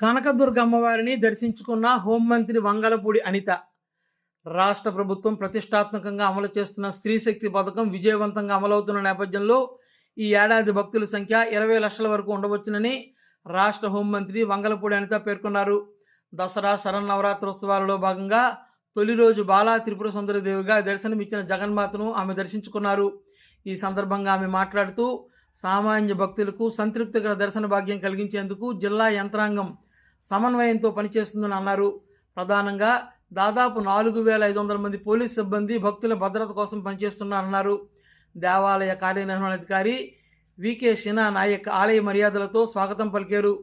కనకదుర్గ అమ్మవారిని దర్శించుకున్న హోంమంత్రి వంగలపూడి అనిత. రాష్ట్ర ప్రభుత్వం ప్రతిష్టాత్మకంగా అమలు చేస్తున్న స్త్రీశక్తి పథకం విజయవంతంగా అమలవుతున్న నేపథ్యంలో ఈ ఏడాది భక్తుల సంఖ్య 20 లక్షల వరకు ఉండవచ్చునని రాష్ట్ర హోంమంత్రి వంగలపూడి అనిత పేర్కొన్నారు. దసరా శరన్నవరాత్రోత్సవాలలో భాగంగా తొలి రోజు బాలా త్రిపుర సుందరీదేవిగా దర్శనమిచ్చిన జగన్మాతను ఆమె దర్శించుకున్నారు. ఈ సందర్భంగా ఆమె మాట్లాడుతూ సామాన్య భక్తులకు సంతృప్తికర దర్శన భాగ్యం కలిగించేందుకు జిల్లా యంత్రాంగం సమన్వయంతో పనిచేస్తుందని అన్నారు. ప్రధానంగా దాదాపు 4500 మంది పోలీస్ సిబ్బంది భక్తుల భద్రత కోసం పనిచేస్తున్నారన్నారు. దేవాలయ కార్యనిర్వహణాధికారి వికే షినా నాయక్ ఆలయ మర్యాదలతో స్వాగతం పలికారు.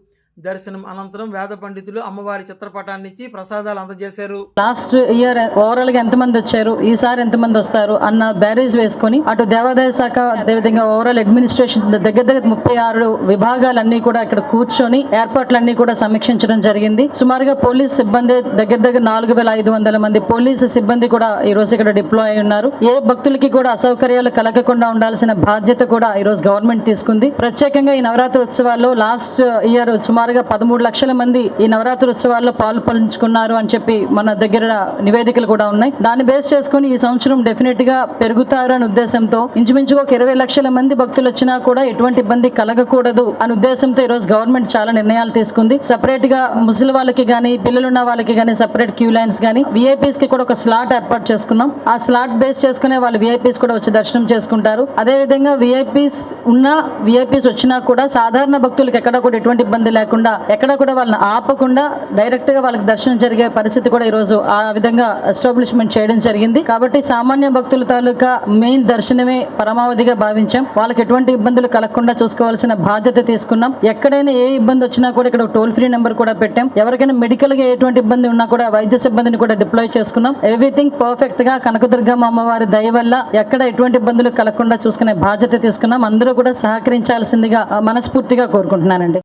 దర్శనం అనంతరం వేద పండితులు అమ్మవారి చిత్రపటాన్ని ఇచ్చి ప్రసాదాలు అందజేశారు. లాస్ట్ ఇయర్ ఓవరాల్ గా ఎంతమంది వచ్చారు, ఈసారి ఎంతమంది వస్తారు అన్న బ్యారేజ్ వేసుకుని అటు దేవాదాయ శాఖ అదేవిధంగా ఓవరాల్ అడ్మినిస్ట్రేషన్ దగ్గర 36 విభాగాలన్నీ కూడా ఇక్కడ కూర్చొని ఏర్పాట్లన్నీ కూడా సమీక్షించడం జరిగింది. సుమారుగా పోలీస్ సిబ్బంది దగ్గర 4500 మంది పోలీసు సిబ్బంది కూడా ఈ రోజు ఇక్కడ డిప్లాయ్ అయి ఉన్నారు. ఏ భక్తులకి కూడా అసౌకర్యాలు కలగకుండా ఉండాల్సిన బాధ్యత కూడా ఈ రోజు గవర్నమెంట్ తీసుకుంది. ప్రత్యేకంగా ఈ నవరాత్రి ఉత్సవాల్లో లాస్ట్ ఇయర్ సుమారుగా 13 లక్షల మంది ఈ నవరాత్రి ఉత్సవాల్లో పాల్పంచుకున్నారు అని చెప్పి మన దగ్గర నివేదికలు కూడా ఉన్నాయి. దాన్ని బేస్ చేసుకుని ఈ సంవత్సరం డెఫినెట్ గా పెరుగుతారు అనే ఉద్దేశంతో ఇంచుమించుగా ఒక 20 లక్షల మంది భక్తులు వచ్చినా కూడా ఎటువంటి ఇబ్బంది కలగకూడదు అనే ఉద్దేశంతో ఈ రోజు గవర్నమెంట్ చాలా నిర్ణయాలు తీసుకుంది. సెపరేట్ గా ముసలి వాళ్ళకి గానీ పిల్లలున్న వాళ్ళకి గానీ సెపరేట్ క్యూ లైన్స్ గానీ విఐపీస్ కి కూడా ఒక స్లాట్ ఏర్పాటు చేసుకున్నాం. ఆ స్లాట్ బేస్ చేసుకునే వాళ్ళు విఐపీస్ కూడా వచ్చి దర్శనం చేసుకుంటారు. అదే విధంగా విఐపీస్ ఉన్నా విఐపీస్ వచ్చినా కూడా సాధారణ భక్తులకు ఎక్కడ కూడా ఎటువంటి ఇబ్బంది లేకుండా ఎక్కడ కూడా వాళ్ళని ఆపకుండా డైరెక్ట్ గా వాళ్ళకి దర్శనం జరిగే పరిస్థితి కూడా ఈ రోజు ఆ విధంగా ఎస్టాబ్లిష్మెంట్ చేయడం జరిగింది. కాబట్టి సామాన్య భక్తుల తాలూకా మెయిన్ దర్శనమే పరమావధిగా భావించాం. వాళ్ళకి ఎటువంటి ఇబ్బందులు కలగకుండా చూసుకోవాల్సిన బాధ్యత తీసుకున్నాం. ఎక్కడైనా ఏ ఇబ్బంది వచ్చినా కూడా ఇక్కడ టోల్ ఫ్రీ నెంబర్ కూడా పెట్టాం. ఎవరికైనా మెడికల్ గా ఎటువంటి ఇబ్బంది ఉన్నా కూడా వైద్య సిబ్బందిని కూడా డిప్లాయ్ చేసుకున్నాం. ఎవ్రీథింగ్ పర్ఫెక్ట్ గా కనకదుర్గమ్మ అమ్మవారి దయ వల్ల ఎక్కడ ఎటువంటి ఇబ్బందులు కలగకుండా చూసుకునే బాధ్యత తీసుకున్నాం. అందరూ కూడా సహకరించాల్సిందిగా మనస్ఫూర్తిగా కోరుకుంటున్నానండి.